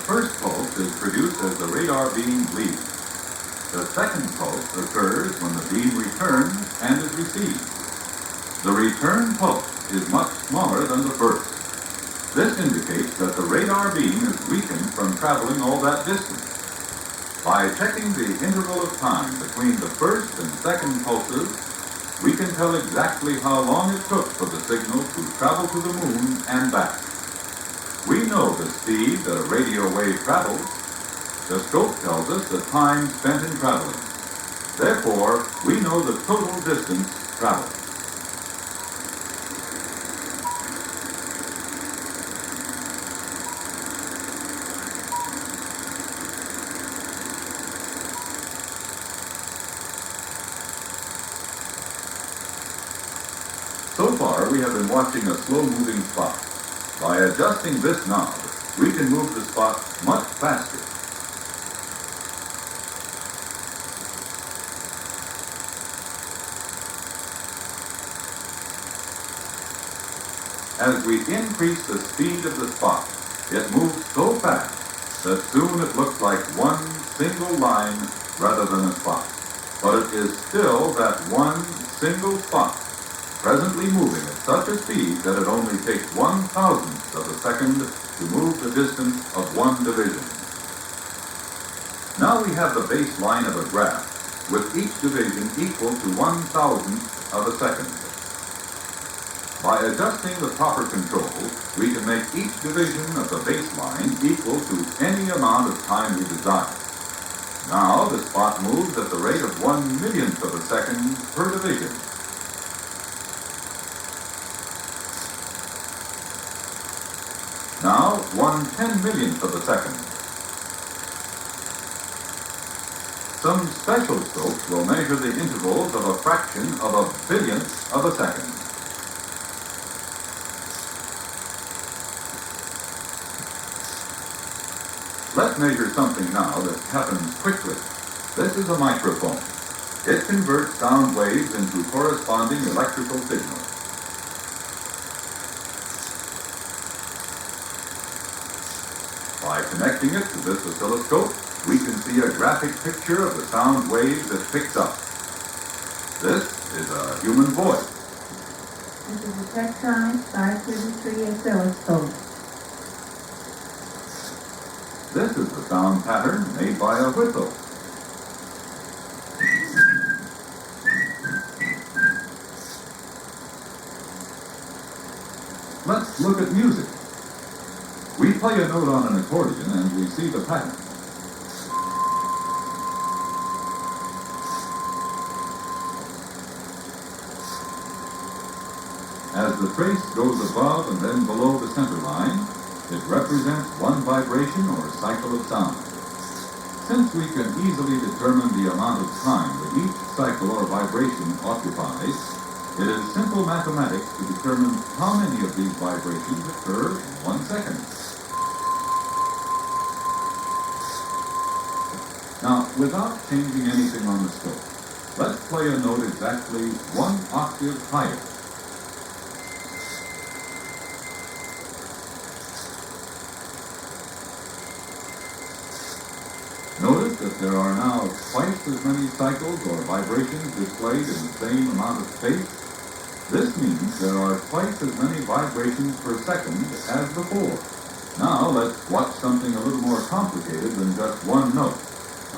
first pulse is produced as the radar beam leaves. The second pulse occurs when the beam returns and is received. The return pulse is much smaller than the first. This indicates that the radar beam is weakened from traveling all that distance. By checking the interval of time between the first and second pulses, we can tell exactly how long it took for the signal to travel to the moon and back. We know the speed that a radio wave travels. The scope tells us the time spent in traveling. Therefore, we know the total distance traveled. So far, we have been watching a slow-moving spot. By adjusting this knob, we can move the spot much faster. As we increase the speed of the spot, it moves so fast that soon it looks like one single line rather than a spot. But it is still that one single spot, presently moving at such a speed that it only takes 1/1000th of a second to move the distance of one division. Now we have the baseline of a graph, with each division equal to 1/1000th of a second. By adjusting the proper controls, we can make each division of the baseline equal to any amount of time we desire. Now the spot moves at the rate of 1/1,000,000th of a second per division. Now 1/10,000,000th of a second. Some special scopes will measure the intervals of a fraction of a billionth of a second. Let's measure something now that happens quickly. This is a microphone. It converts sound waves into corresponding electrical signals. By connecting it to this oscilloscope, we can see a graphic picture of the sound waves it picks up. This is a human voice. This is a Tektronix 533 oscilloscope. This is the sound pattern made by a whistle. Let's look at music. We play a note on an accordion and we see the pattern. As the trace goes above and then below the center line, it represents one vibration or cycle of sound. Since we can easily determine the amount of time that each cycle or vibration occupies, it is simple mathematics to determine how many of these vibrations occur in 1 second. Now, without changing anything on the scope, let's play a note exactly 1 octave higher. Notice that there are now twice as many cycles or vibrations displayed in the same amount of space. This means there are twice as many vibrations per second as before. Now let's watch something a little more complicated than just one note.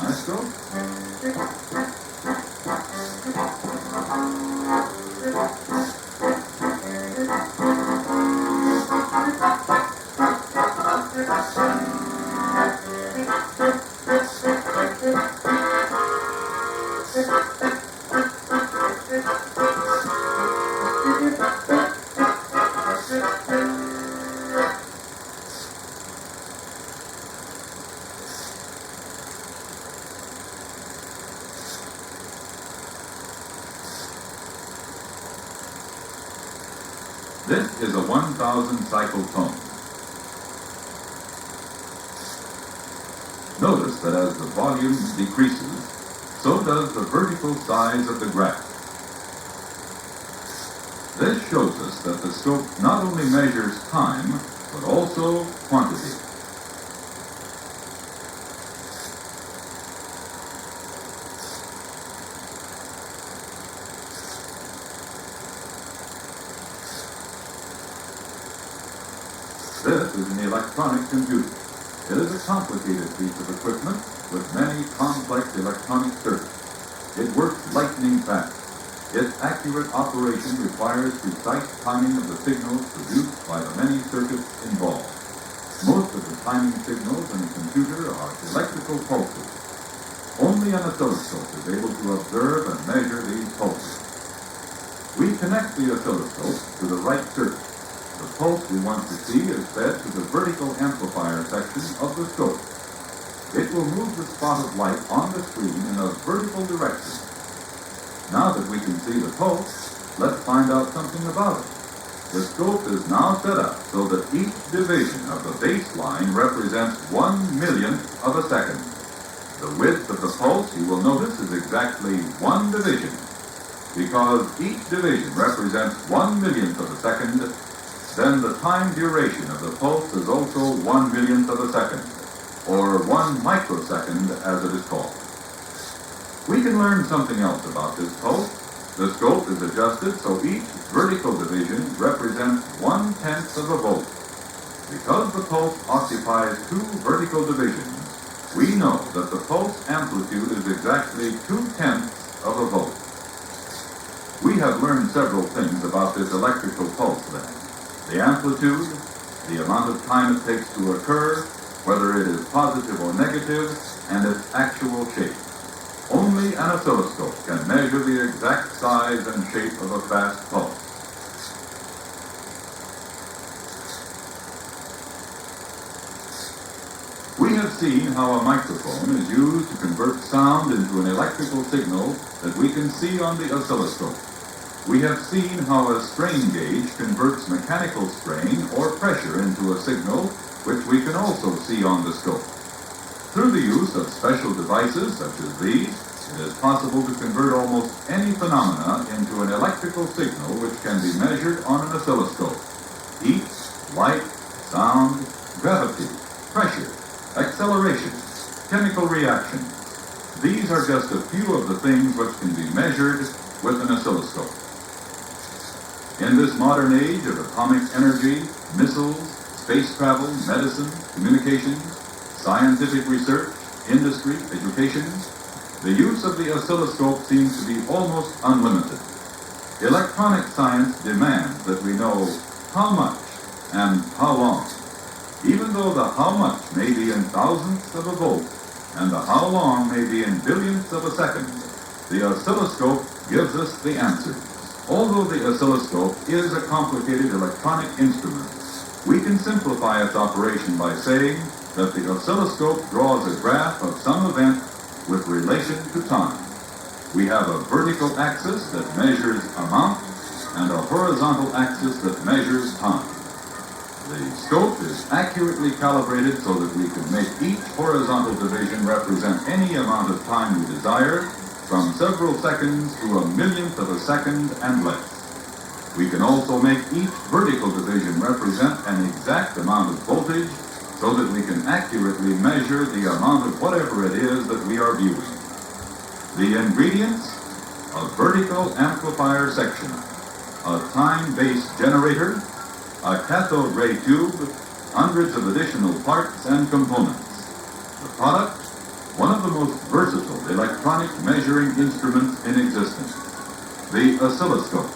Maestro? This is a 1,000 cycle tone. Notice that as the volume decreases, so does the vertical size of the graph. This shows us that the scope not only measures time, but also quantity. this is an electronic computer. It is a complicated piece of equipment with many complex electronic circuits. It works lightning fast. Its accurate operation requires precise timing of the signals produced by the many circuits involved. Most of the timing signals in a computer are electrical pulses. Only an oscilloscope is able to observe and measure these pulses. We connect the oscilloscope to the right circuit. The pulse we want to see is fed to the vertical amplifier section of the scope. It will move the spot of light on the screen in a vertical direction. Now that we can see the pulse, let's find out something about it. The scope is now set up so that each division of the baseline represents 1/1,000,000th of a second. The width of the pulse, you will notice, is exactly one division. Because each division represents 1/1,000,000th of a second, then the time duration of the pulse is also 1/1,000,000th of a second, or 1 microsecond as it is called. We can learn something else about this pulse. The scope is adjusted so each vertical division represents 1/10th of a volt. Because the pulse occupies 2 vertical divisions, we know that the pulse amplitude is exactly 2/10ths of a volt. We have learned several things about this electrical pulse then. The amplitude, the amount of time it takes to occur, whether it is positive or negative, and its actual shape. Only an oscilloscope can measure the exact size and shape of a fast pulse. We have seen how a microphone is used to convert sound into an electrical signal that we can see on the oscilloscope. We have seen how a strain gauge converts mechanical strain or pressure into a signal, which we can also see on the scope. Through the use of special devices such as these, it is possible to convert almost any phenomena into an electrical signal which can be measured on an oscilloscope. Heat, light, sound, gravity, pressure, acceleration, chemical reaction. These are just a few of the things which can be measured with an oscilloscope. In this modern age of atomic energy, missiles, space travel, medicine, communications, scientific research, industry, education, the use of the oscilloscope seems to be almost unlimited. Electronic science demands that we know how much and how long. Even though the how much may be in thousandths of a volt and the how long may be in billionths of a second, the oscilloscope gives us the answers. Although the oscilloscope is a complicated electronic instrument, we can simplify its operation by saying that the oscilloscope draws a graph of some event with relation to time. We have a vertical axis that measures amount and a horizontal axis that measures time. The scope is accurately calibrated so that we can make each horizontal division represent any amount of time we desire, from several seconds to 1/1,000,000th of a second and less. We can also make each vertical division represent an exact amount of voltage so that we can accurately measure the amount of whatever it is that we are viewing. The ingredients: a vertical amplifier section, a time-based generator, a cathode ray tube, hundreds of additional parts and components. The product: one of the most versatile electronic measuring instruments in existence, the oscilloscope.